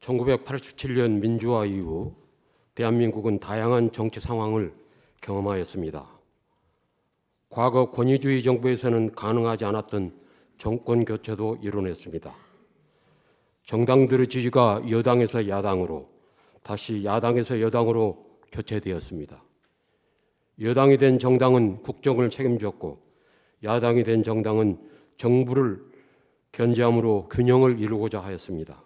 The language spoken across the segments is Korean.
1987년 민주화 이후 대한민국은 다양한 정치 상황을 경험하였습니다. 과거 권위주의 정부에서는 가능하지 않았던 정권 교체도 이뤄냈습니다. 정당들의 지지가 여당에서 야당으로, 다시 야당에서 여당으로 교체되었습니다. 여당이 된 정당은 국정을 책임졌고 야당이 된 정당은 정부를 견제함으로 균형을 이루고자 하였습니다.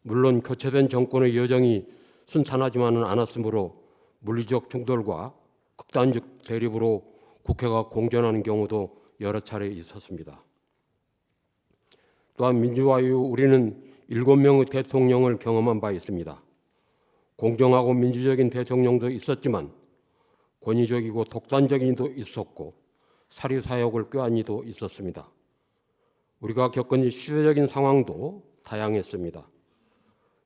물론 교체된 정권의 여정이 순탄하지만은 않았으므로 물리적 충돌과 극단적 대립으로 국회가 공전하는 경우도 여러 차례 있었습니다. 또한 민주화 이후 우리는 7명의 대통령을 경험한 바 있습니다. 공정하고 민주적인 대통령도 있었지만 권위적이고 독단적인 이도 있었고 사리사욕을 꾀한 이도 있었습니다. 우리가 겪은 시대적인 상황도 다양했습니다.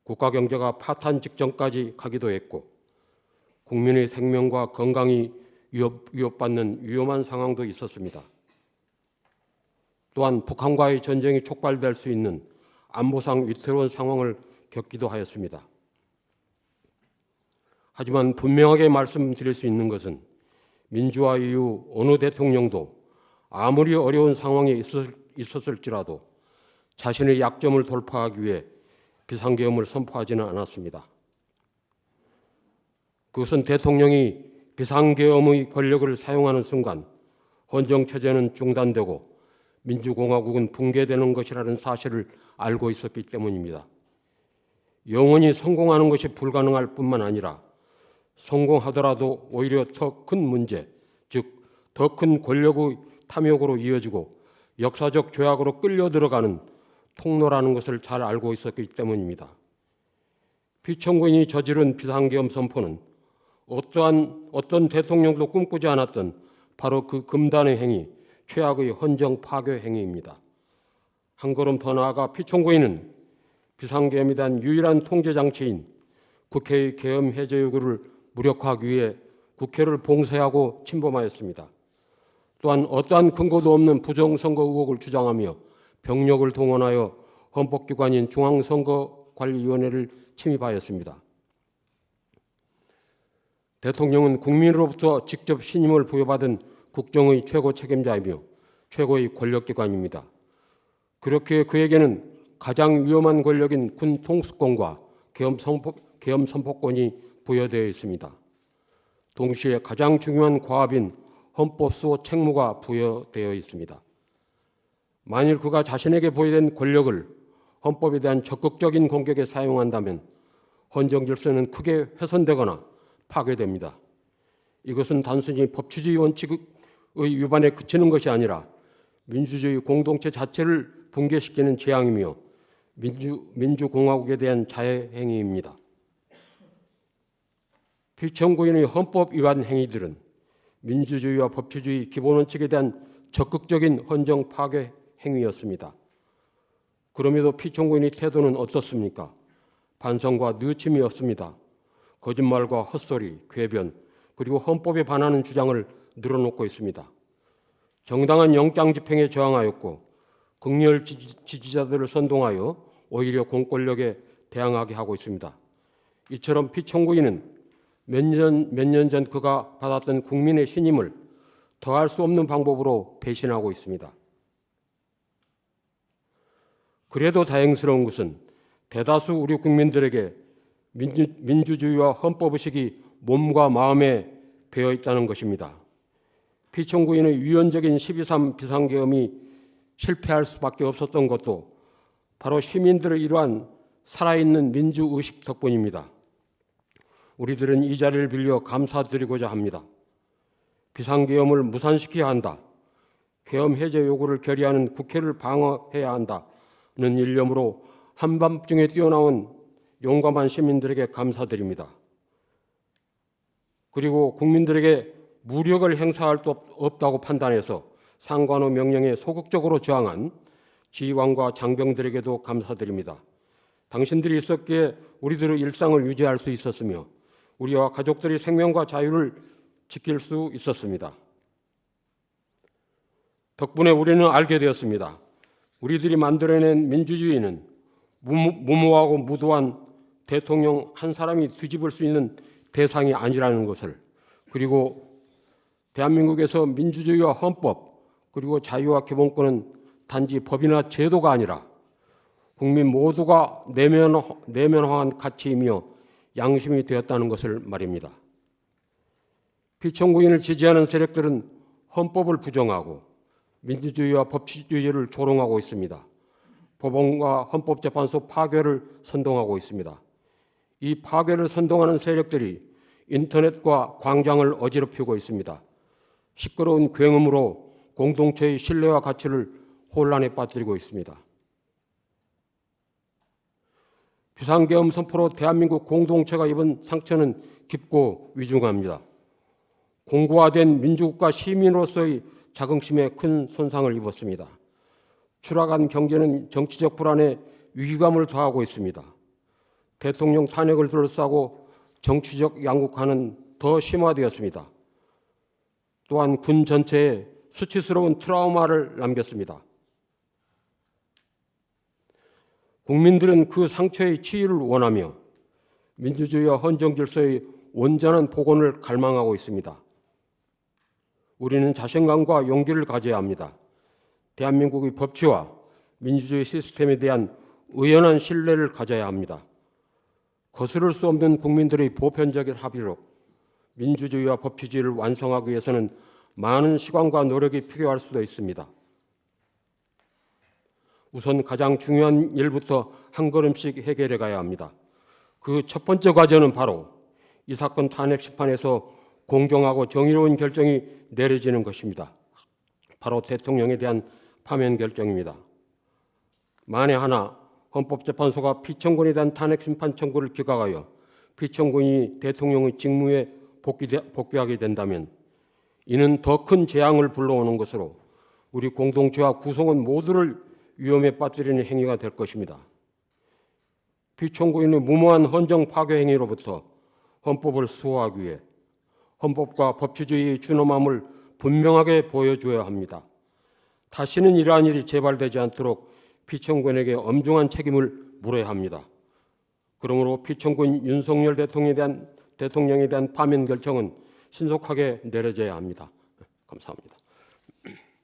국가 경제가 파탄 직전까지 가기도 했고 국민의 생명과 건강이 위협받는 위험한 상황도 있었습니다. 또한 북한과의 전쟁이 촉발될 수 있는 안보상 위태로운 상황을 겪기도 하였습니다. 하지만 분명하게 말씀드릴 수 있는 것은 민주화 이후 어느 대통령도 아무리 어려운 상황에 있었을지라도 자신의 약점을 돌파하기 위해 비상계엄을 선포하지는 않았습니다. 그것은 대통령이 비상계엄의 권력을 사용하는 순간 헌정체제는 중단되고 민주공화국은 붕괴되는 것이라는 사실을 알고 있었기 때문입니다. 영원히 성공하는 것이 불가능할 뿐만 아니라 성공하더라도 오히려 더 큰 문제, 즉 더 큰 권력의 탐욕으로 이어지고 역사적 죄악으로 끌려 들어가는 통로라는 것을 잘 알고 있었기 때문입니다. 피청구인이 저지른 비상계엄 선포는 어떤 대통령도 꿈꾸지 않았던 바로 그 금단의 행위, 최악의 헌정 파괴 행위입니다. 한 걸음 더 나아가 피청구인은 비상계엄에 대한 유일한 통제장치인 국회의 계엄 해제 요구를 무력화하기 위해 국회를 봉쇄하고 침범하였습니다. 또한 어떠한 근거도 없는 부정선거 의혹을 주장하며 병력을 동원하여 헌법기관인 중앙선거관리위원회를 침입하였습니다. 대통령은 국민으로부터 직접 신임을 부여받은 국정의 최고 책임자이며 최고의 권력기관입니다. 그렇게 그에게는 가장 위험한 권력인 군 통수권과 계엄 선포권이 부여되어 있습니다. 동시에 가장 중요한 과업인 헌법 수호 책무가 부여되어 있습니다. 만일 그가 자신에게 부여된 권력을 헌법에 대한 적극적인 공격에 사용한다면 헌정 질서는 크게 훼손되거나 파괴됩니다. 이것은 단순히 법치주의 원칙의 위반에 그치는 것이 아니라 민주주의 공동체 자체를 붕괴시키는 재앙이며 민주공화국에 대한 자해 행위입니다. 피청구인의 헌법 위반 행위들은 민주주의와 법치주의 기본 원칙에 대한 적극적인 헌정 파괴 행위였습니다. 그럼에도 피청구인의 태도는 어떻습니까? 반성과 뉘우침이 없습니다. 거짓말과 헛소리, 궤변, 그리고 헌법에 반하는 주장을 늘어놓고 있습니다. 정당한 영장 집행에 저항하였고 극렬 지지자들을 선동하여 오히려 공권력에 대항하게 하고 있습니다. 이처럼 피청구인은 몇 년 전 그가 받았던 국민의 신임을 더할 수 없는 방법으로 배신하고 있습니다. 그래도 다행스러운 것은 대다수 우리 국민들에게 민주주의와 헌법의식이 몸과 마음에 배어 있다는 것입니다. 피청구인의 유연적인 12.3 비상계엄이 실패할 수밖에 없었던 것도 바로 시민들의 이러한 살아있는 민주의식 덕분입니다. 우리들은 이 자리를 빌려 감사드리고자 합니다. 비상계엄을 무산시켜야 한다. 계엄 해제 요구를 결의하는 국회를 방어해야 한다는 일념으로 한밤중에 뛰어나온 용감한 시민들에게 감사드립니다. 그리고 국민들에게 무력을 행사할 수 없다고 판단해서 상관의 명령에 소극적으로 저항한 지휘관과 장병들에게도 감사드립니다. 당신들이 있었기에 우리들의 일상을 유지할 수 있었으며 우리와 가족들의 생명과 자유를 지킬 수 있었습니다. 덕분에 우리는 알게 되었습니다. 우리들이 만들어낸 민주주의는 무모하고 무도한 대통령 한 사람이 뒤집을 수 있는 대상이 아니라는 것을, 그리고 대한민국에서 민주주의와 헌법 그리고 자유와 기본권은 단지 법이나 제도가 아니라 국민 모두가 내면화한 가치이며 양심이 되었다는 것을 말입니다. 피청구인을 지지하는 세력들은 헌법을 부정하고 민주주의와 법치주의를 조롱하고 있습니다. 법원과 헌법재판소 파괴를 선동하고 있습니다. 이 파괴를 선동하는 세력들이 인터넷과 광장을 어지럽히고 있습니다. 시끄러운 굉음으로 공동체의 신뢰와 가치를 혼란에 빠뜨리고 있습니다. 비상계엄 선포로 대한민국 공동체가 입은 상처는 깊고 위중합니다. 공고화된 민주국가 시민으로서의 자긍심에 큰 손상을 입었습니다. 추락한 경제는 정치적 불안에 위기감을 더하고 있습니다. 대통령 탄핵을 둘러싸고 정치적 양극화는 더 심화되었습니다. 또한 군 전체에 수치스러운 트라우마를 남겼습니다. 국민들은 그 상처의 치유를 원하며 민주주의와 헌정 질서의 온전한 복원을 갈망하고 있습니다. 우리는 자신감과 용기를 가져야 합니다. 대한민국의 법치와 민주주의 시스템에 대한 의연한 신뢰를 가져야 합니다. 거스를 수 없는 국민들의 보편적인 합의로 민주주의와 법치주의를 완성하기 위해서는 많은 시간과 노력이 필요할 수도 있습니다. 우선 가장 중요한 일부터 한 걸음씩 해결해 가야 합니다. 그 첫 번째 과제는 바로 이 사건 탄핵 심판에서 공정하고 정의로운 결정이 내려지는 것입니다. 바로 대통령에 대한 파면 결정입니다. 만에 하나 헌법재판소가 피청구인에 대한 탄핵 심판 청구를 기각하여 피청구인이 대통령의 직무에 복귀하게 된다면 이는 더 큰 재앙을 불러오는 것으로 우리 공동체와 구성원 모두를 위험에 빠뜨리는 행위가 될 것입니다. 피청구인의 무모한 헌정 파괴 행위로부터 헌법을 수호하기 위해 헌법과 법치주의의 준엄함을 분명하게 보여줘야 합니다. 다시는 이러한 일이 재발되지 않도록 피청구인에게 엄중한 책임을 물어야 합니다. 그러므로 피청구인 윤석열 대통령에 대한 파면 결정은 신속하게 내려져야 합니다. 감사합니다.